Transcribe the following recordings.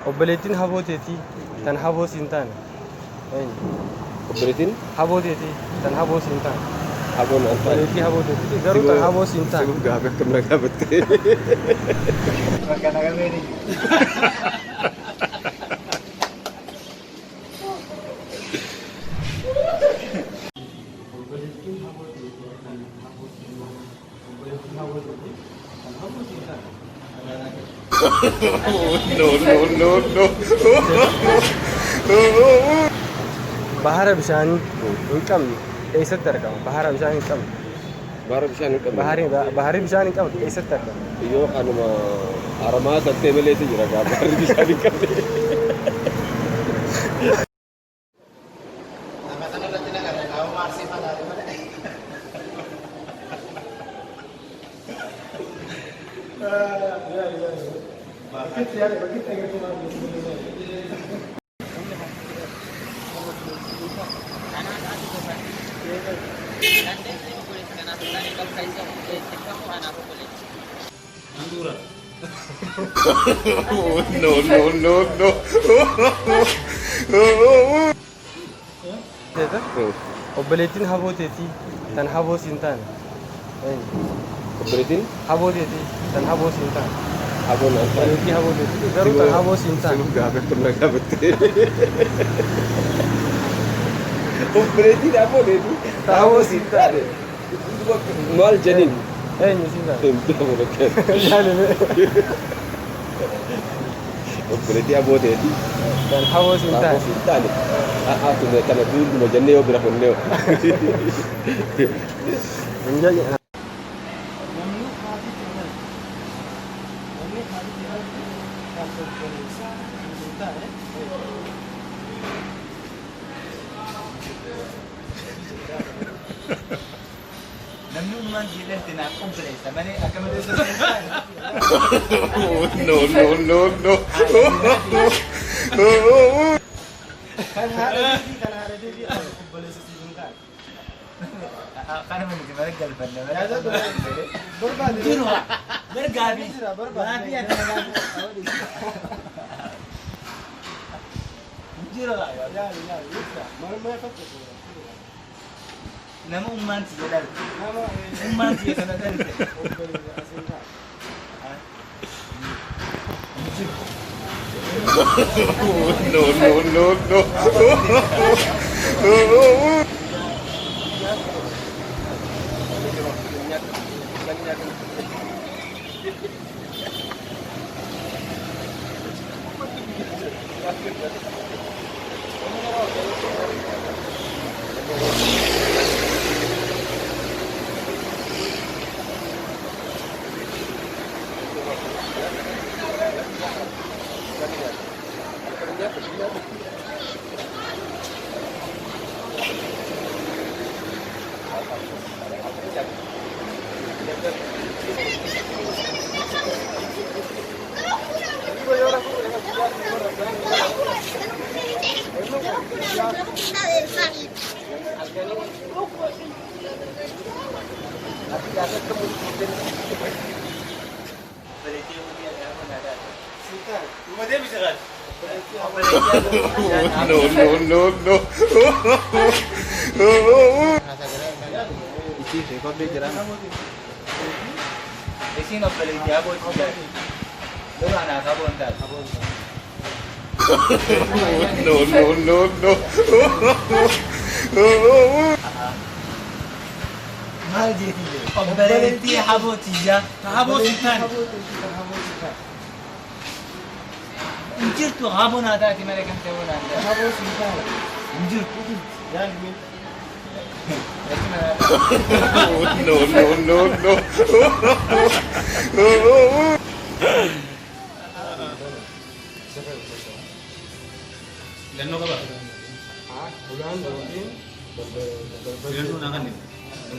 Obboleettiin habooteetii tan haboo siin taane. Obboleettiin habooteetii tan haboo siin taane. haboon an taane. Obboleettii habooteetii garuu tan haboo siin taane. Sibuuf gaafa akkam na gaafatte. Bakka nagamee No. Bahara bishaanii hin qabne eessatti argama? Bahara bishaanii hin qabne. Bahara bishaan hin qabne. Bahari bishaanii hin qabne eessatti argama? Yoo kanuma haramaa tattee maleetu jira gaafa bahari bishaan hin qabne. No. Obboleettiin habooteetii tan haboo siin taane. Obboleettiin Habooteetii tan haboo siin taane. haboon an taane. Obboleettii habooteetii garuu tan haboo siin taane. Sibuuf gaafa akkam na gaafatte. Obboleettiin habooteetii Tan haboo siin taane. maal jedhin? Eenyu siin taane? Jaalime. Obboleettii habooteetii Tan haboo siin taane. haboon siin taane. Tume kana duuduma jennee yoo bira fonnee. namni uumaan jiidhatti naaf qopheessa malee akka malee No. kan haadha deebii qopheessa siifin kaan. Kana nuti mana galfanne malee. Barbaade. Jiru gargaabii. Gaabii akka gaabii. Jiru nama uumaan si jedhalte. Uumaan si kana dhalte. No. No. Isin obboleettii habootii yeroo anaaf haboon taate. No. Maal jeetii obboleettii habootii habootii taane. Injirtu haboon haa taate malee kan ta'uu danda'u. Habootii taane. Injirtu. Yaadni. No. Ganno qaba. Ulaan yookiin Filannoo naa kan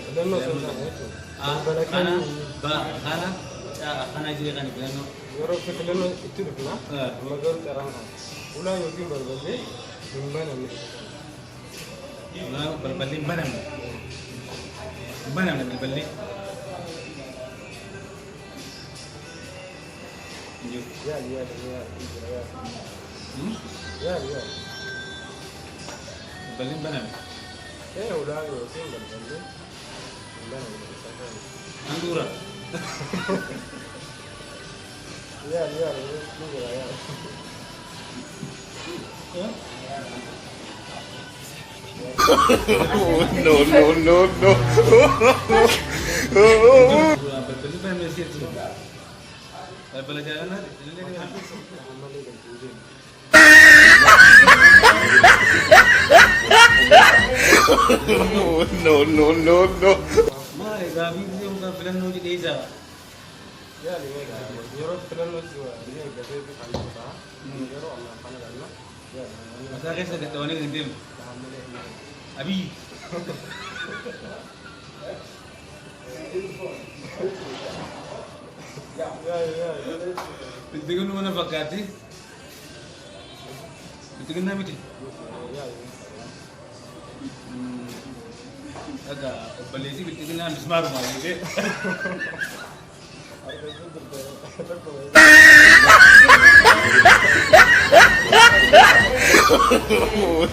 filannoo sun kana jiree kan filannoo. yeroo filannoo itti dhufna amma garuu carraan qaba. Ulaan yookiin balballee hin banamne. Balballee hin banamne. Hin banamne balballee. Injur. Ya, ya, ya, ya. Hmm? Ya, ya. Balin banan. Udah yokin berbagi. Udah misalkan. Andura. Ya, ya, itu ya. No, no, no, no. Balin banan mesir sih. Bala jalan na. Ini kan. No, no, no, no. Ma, gabi sih udah bilang mau jadi Eza. Ya, ini kan. Jero terlalu juga. Ini gede itu kan kita. Jero anak apa namanya? Ya, Masa kayak saya tahu nih ngentil. Abi. ya, ya. Bitikin mo na pagkati. Bitikin namin din. Ya, Aga, balisi bitikin namin smart mo gitu.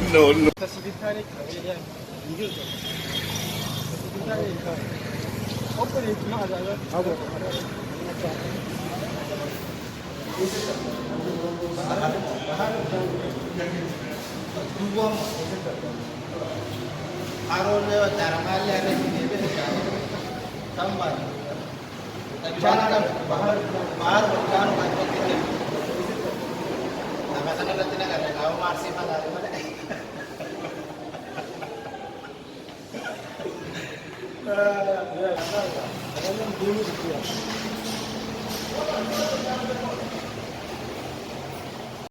No, no. Tasbihani ya. Inggil. Tasbihani. Open itu mah ada. Ada. Arun lewat cara kali ada sini tambah. Tapi kan bahar bukan macam itu. Sama sana nanti nak ada kau masih mana ada mana. Ya, ada. Ada yang dulu gitu ya.